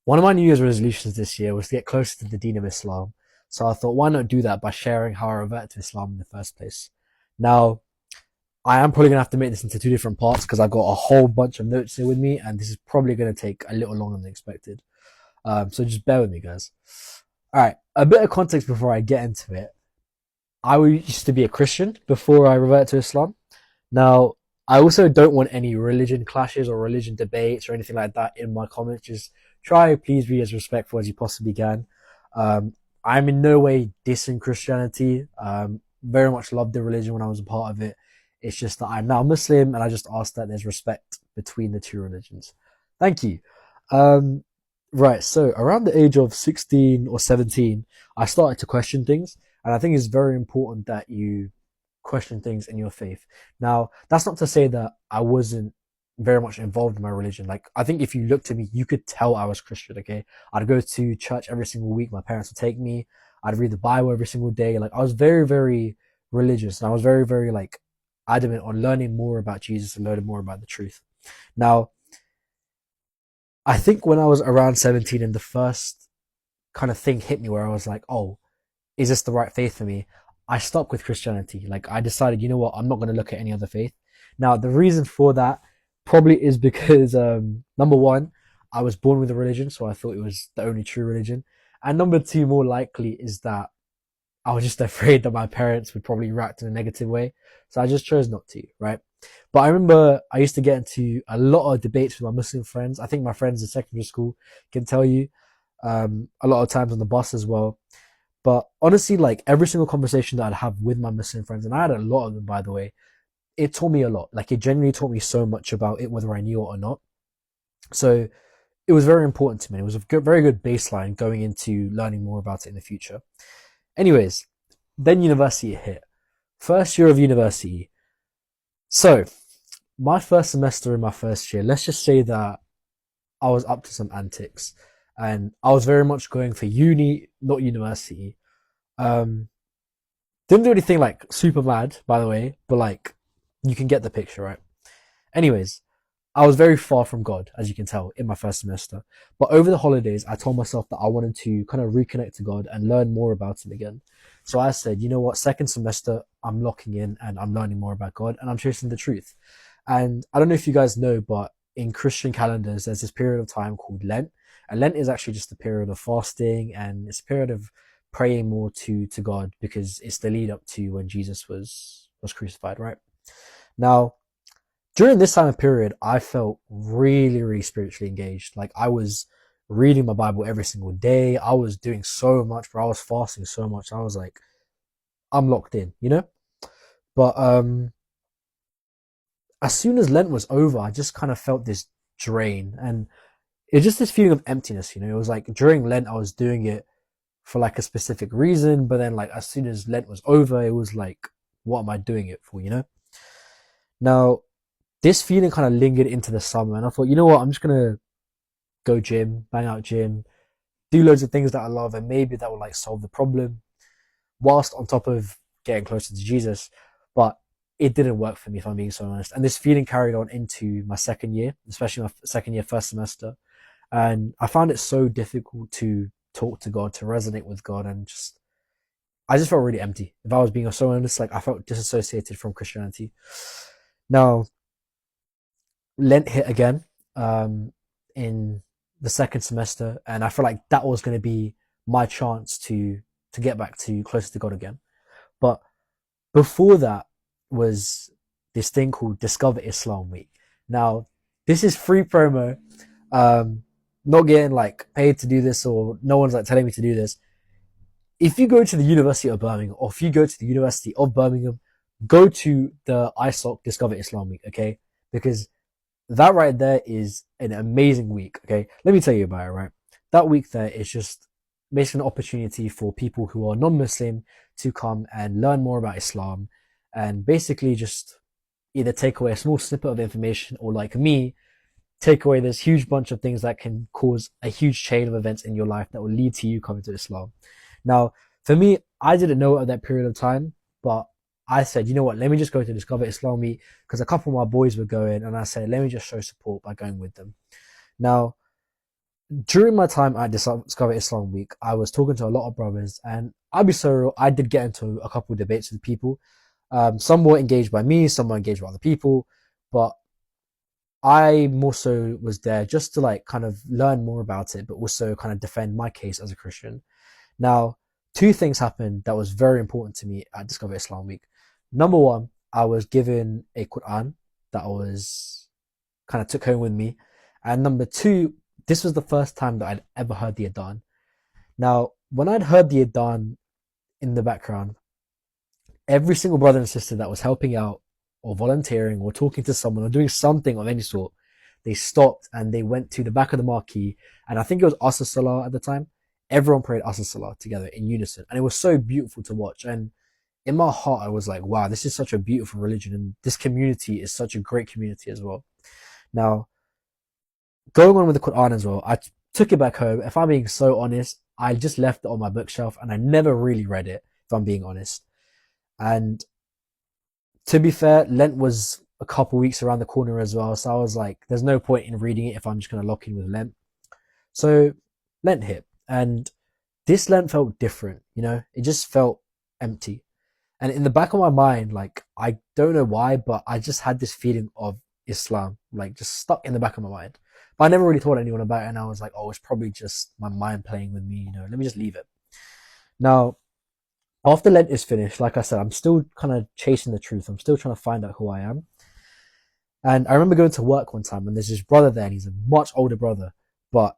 One of my New Year's resolutions this year was to get closer to the Deen of Islam. So I thought, why not do that by sharing how I reverted to Islam in the first place? Now, I am probably going to have to make this into two different parts because I've got a whole bunch of notes here with me, and this is probably going to take a little longer than expected. So just bear with me, guys. All right, a bit of context before I get into it. I used to be a Christian before I reverted to Islam. Now, I also don't want any religion clashes or religion debates or anything like that in my comments. Just try, please be as respectful as you possibly can. I'm in no way dissing Christianity. Very much loved the religion when I was a part of it. It's just that I'm now Muslim, and I just ask that there's respect between the two religions. Thank you. Um, right, so around the age of 16 or 17, I started to question things, and I think it's very important that you question things in your faith. Now, that's not to say that I wasn't very much involved in my religion. Like, I think if you looked at me, you could tell I was Christian, okay? I'd go to church every single week. My parents would take me. I'd read the Bible every single day. Like, I was very, very religious, and I was very, very, like, adamant on learning more about Jesus and learning more about the truth. Now, I think when I was around 17 and the first kind of thing hit me where I was like, oh, is this the right faith for me? I stuck with Christianity. Like, I decided, you know what, I'm not going to look at any other faith. Now, the reason for that probably is because, number one, I was born with a religion, so I thought it was the only true religion. And number two, more likely, is that I was just afraid that my parents would probably react in a negative way. So I just chose not to, right? But I remember I used to get into a lot of debates with my Muslim friends. I think my friends in secondary school can tell you, a lot of times on the bus as well. But honestly, like every single conversation that I'd have with my Muslim friends, and I had a lot of them, by the way, it taught me a lot. Like it genuinely taught me so much about it, whether I knew it or not. So it was very important to me. It was a good, very good baseline going into learning more about it in the future. Anyways, then university hit. First year of university. So my first semester in my first year, let's just say that I was up to some antics, and I was very much going for uni, not university. Um, didn't do anything like super mad, by the way, but like you can get the picture, right? Anyways, I was very far from God, as you can tell, in my first semester. But over the holidays, I told myself that I wanted to kind of reconnect to God and learn more about Him again. So I said, you know what, second semester, I'm locking in and I'm learning more about God and I'm chasing the truth. And I don't know if you guys know, but in Christian calendars, there's this period of time called Lent. And Lent is actually just a period of fasting, and it's a period of praying more to God, because it's the lead up to when Jesus was crucified, right? Now, during this time of period, I felt really, really spiritually engaged. Like I was reading my Bible every single day. I was doing so much, but I was fasting so much. I was like, I'm locked in, you know? But as soon as Lent was over, I just kind of felt this drain, and it's just this feeling of emptiness, you know? It was like during Lent, I was doing it for like a specific reason, but then like as soon as Lent was over, it was like, what am I doing it for, you know? Now, this feeling kind of lingered into the summer, and I thought, you know what, I'm just gonna go gym, bang out gym, do loads of things that I love, and maybe that will like solve the problem, whilst on top of getting closer to Jesus. But it didn't work for me, if I'm being so honest. And this feeling carried on into my second year, especially my second year, first semester. And I found it so difficult to talk to God, to resonate with God, and just I just felt really empty. If I was being so honest, like I felt disassociated from Christianity. Now, Lent hit again, in the second semester, and I felt like that was going to be my chance to get back to closer to God again. But before that was this thing called Discover Islam Week. Now, this is free promo. Not getting like paid to do this, or no one's like telling me to do this. If you go to the University of Birmingham, or if you go to the University of Birmingham, go to the ISOC Discover Islam Week, okay? Because that right there is an amazing week, okay? Let me tell you about it, right? That week there is just basically an opportunity for people who are non-Muslim to come and learn more about Islam, and basically just either take away a small snippet of information, or like me, take away this huge bunch of things that can cause a huge chain of events in your life that will lead to you coming to Islam. Now, for me, I didn't know at that period of time, but I said, you know what, let me just go to Discover Islami, because a couple of my boys were going, and I said, let me just show support by going with them. Now, During my time at Discover Islam Week, I was talking to a lot of brothers, and I'll be so real, I did get into a couple of debates with people. Some were engaged by me, some were engaged by other people, but I more so was there just to like kind of learn more about it, but also kind of defend my case as a Christian. Now, two things happened that was very important to me at Discover Islam Week. Number one, I was given a Quran that I was kind of took home with me. And number two, this was the first time that I'd ever heard the Adhan. Now, when I'd heard the Adhan in the background, every single brother and sister that was helping out or volunteering or talking to someone or doing something of any sort, they stopped and they went to the back of the marquee. And I think it was Asr Salah at the time. Everyone prayed Asr Salah together in unison. And it was so beautiful to watch. And in my heart, I was like, wow, this is such a beautiful religion. And this community is such a great community as well. Now, going on with the Quran as well, I took it back home. If I'm being so honest, I just left it on my bookshelf and I never really read it, if I'm being honest. And to be fair, Lent was a couple weeks around the corner as well. So I was like, there's no point in reading it if I'm just going to lock in with Lent. So Lent hit, and this Lent felt different, you know, it just felt empty. And in the back of my mind, like, I don't know why, but I just had this feeling of Islam, like just stuck in the back of my mind. But I never really told anyone about it. And I was like, oh, it's probably just my mind playing with me, you know, let me just leave it. Now, after Lent is finished, like I said, I'm still kind of chasing the truth. I'm still trying to find out who I am. And I remember going to work one time and there's this brother there and he's a much older brother, but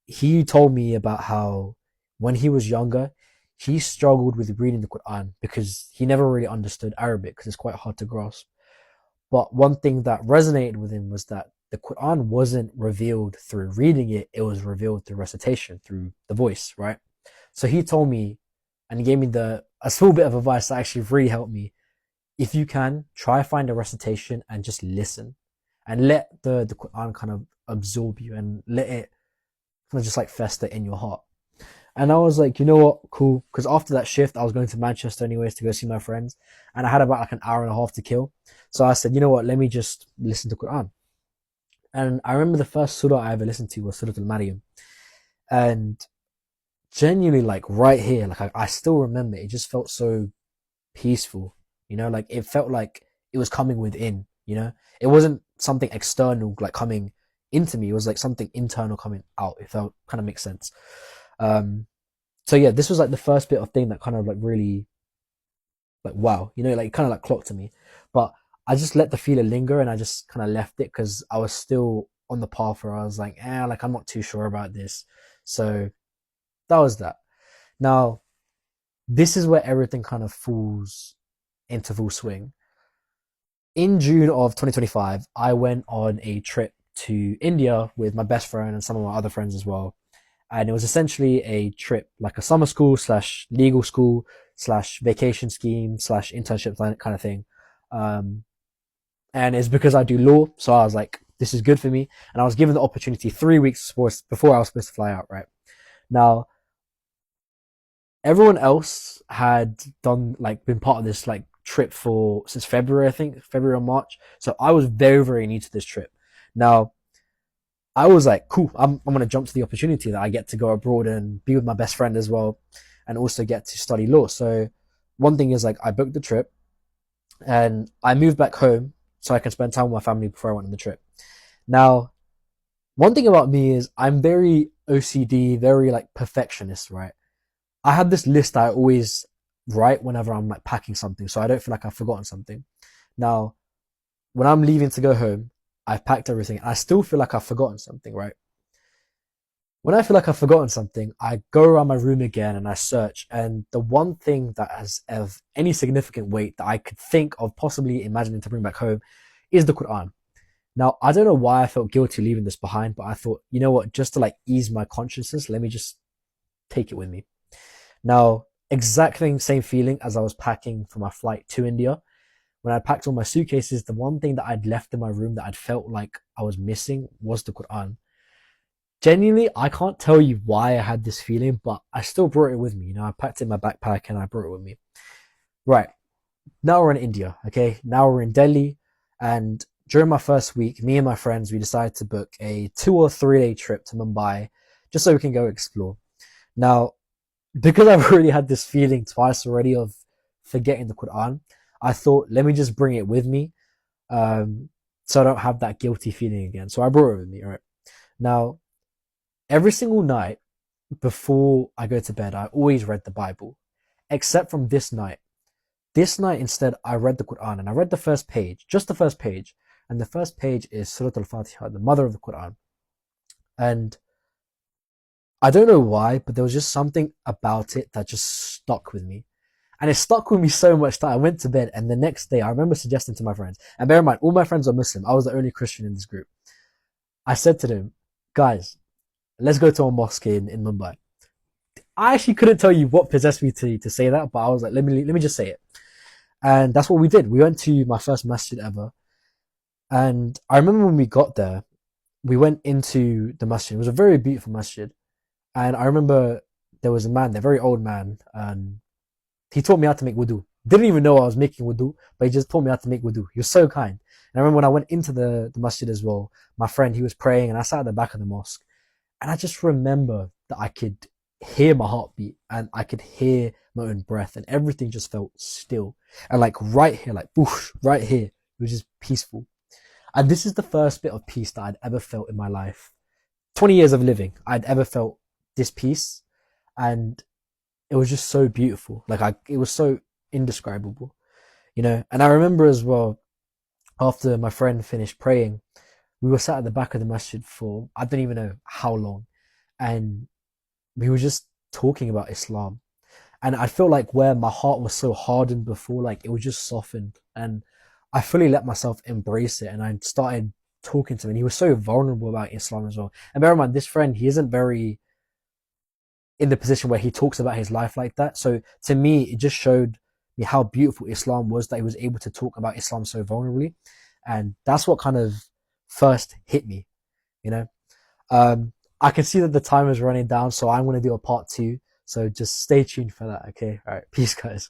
he told me about how when he was younger, he struggled with reading the Quran because he never really understood Arabic because it's quite hard to grasp. But one thing that resonated with him was that the Quran wasn't revealed through reading it, it was revealed through recitation, through the voice, right? So he told me, and he gave me a small bit of advice that actually really helped me. If you can, try find a recitation and just listen and let the Quran kind of absorb you and let it kind of just like fester in your heart. And I was like, you know what, cool. Because after that shift, I was going to Manchester anyways to go see my friends. And I had about like an hour and a half to kill. So I said, you know what, let me just listen to Quran. And I remember the first surah I ever listened to was Surah Al-Maryam. And genuinely, like right here, like I still remember, it just felt so peaceful. You know, like it felt like it was coming within, you know? It wasn't something external like coming into me. It was like something internal coming out. It felt kind of makes sense. Um, so yeah, this was like the first bit of thing that kind of like really like, wow, you know, like kind of like clocked to me, but I just let the feeling linger and I just kind of left it because I was still on the path where I was like, like I'm not too sure about this. So that was that. Now, this is where everything kind of falls into full swing. In June of 2025, I went on a trip to India with my best friend and some of my other friends as well. And it was essentially a trip, like a summer school slash legal school slash vacation scheme slash internship kind of thing. Um, and it's because I do law. So I was like, this is good for me. And I was given the opportunity 3 weeks before I was supposed to fly out, right? Now, everyone else had done like been part of this like trip for since February, I think February or March. So I was very, very new to this trip. Now, I was like, cool, I'm going to jump to the opportunity that I get to go abroad and be with my best friend as well and also get to study law. So one thing is like I booked the trip and I moved back home so I can spend time with my family before I went on the trip. Now, one thing about me is I'm very OCD, very like perfectionist, right? I have this list I always write whenever I'm like packing something so I don't feel like I've forgotten something. Now, when I'm leaving to go home, I've packed everything. I still feel like I've forgotten something, right? When I feel like I've forgotten something, I go around my room again and I search. And the one thing that has of any significant weight that I could think of possibly imagining to bring back home is the Quran. Now, I don't know why I felt guilty leaving this behind, but I thought, you know what, just to like ease my conscience, let me just take it with me. Now, exactly same feeling as I was packing for my flight to India. When I packed all my suitcases, the one thing that I'd left in my room that I'd felt like I was missing was the Quran. Genuinely, I can't tell you why I had this feeling, but I still brought it with me. You know, I packed it in my backpack and I brought it with me. Right. Now we're in India. Okay. Now we're in Delhi. And during my first week, me and my friends, we decided to book a 2 or 3 day trip to Mumbai just so we can go explore. Now, because I've already had this feeling twice already of forgetting the Quran, I thought, let me just bring it with me, so I don't have that guilty feeling again. So I brought it with me, right? Now, every single night before I go to bed, I always read the Bible, except from this night. This night, instead, I read the Quran, and I read the first page, just the first page. And the first page is Surah Al-Fatiha, the mother of the Quran. And I don't know why, but there was just something about it that just stuck with me. And it stuck with me so much that I went to bed, and the next day I remember suggesting to my friends, and bear in mind, all my friends are Muslim. I was the only Christian in this group. I said to them, guys, let's go to a mosque in Mumbai. I actually couldn't tell you what possessed me to say that, but I was like, let me just say it. And that's what we did. We went to my first masjid ever. And I remember when we got there, we went into the masjid. It was a very beautiful masjid. And I remember there was a man, a very old man, and he taught me how to make wudu. Didn't even know I was making wudu, but he just taught me how to make wudu. He was so kind. And I remember when I went into the masjid as well, my friend, he was praying, and I sat at the back of the mosque. And I just remember that I could hear my heartbeat, and I could hear my own breath, and everything just felt still. And like right here, like boosh, right here, it was just peaceful. And this is the first bit of peace that I'd ever felt in my life. 20 years of living, I'd ever felt this peace. And it was just so beautiful. It was so indescribable, you know. And I remember as well, after my friend finished praying, we were sat at the back of the masjid for, I don't even know how long. And we were just talking about Islam. And I felt like where my heart was so hardened before, like it was just softened. And I fully let myself embrace it. And I started talking to him. And he was so vulnerable about Islam as well. And bear in mind, this friend, he isn't very in the position where he talks about his life like that. So to me, it just showed me how beautiful Islam was, that he was able to talk about Islam so vulnerably. And that's what kind of first hit me, you know. I can see that the time is running down, so I'm going to do a part 2. So just stay tuned for that. Okay. All right. Peace, guys.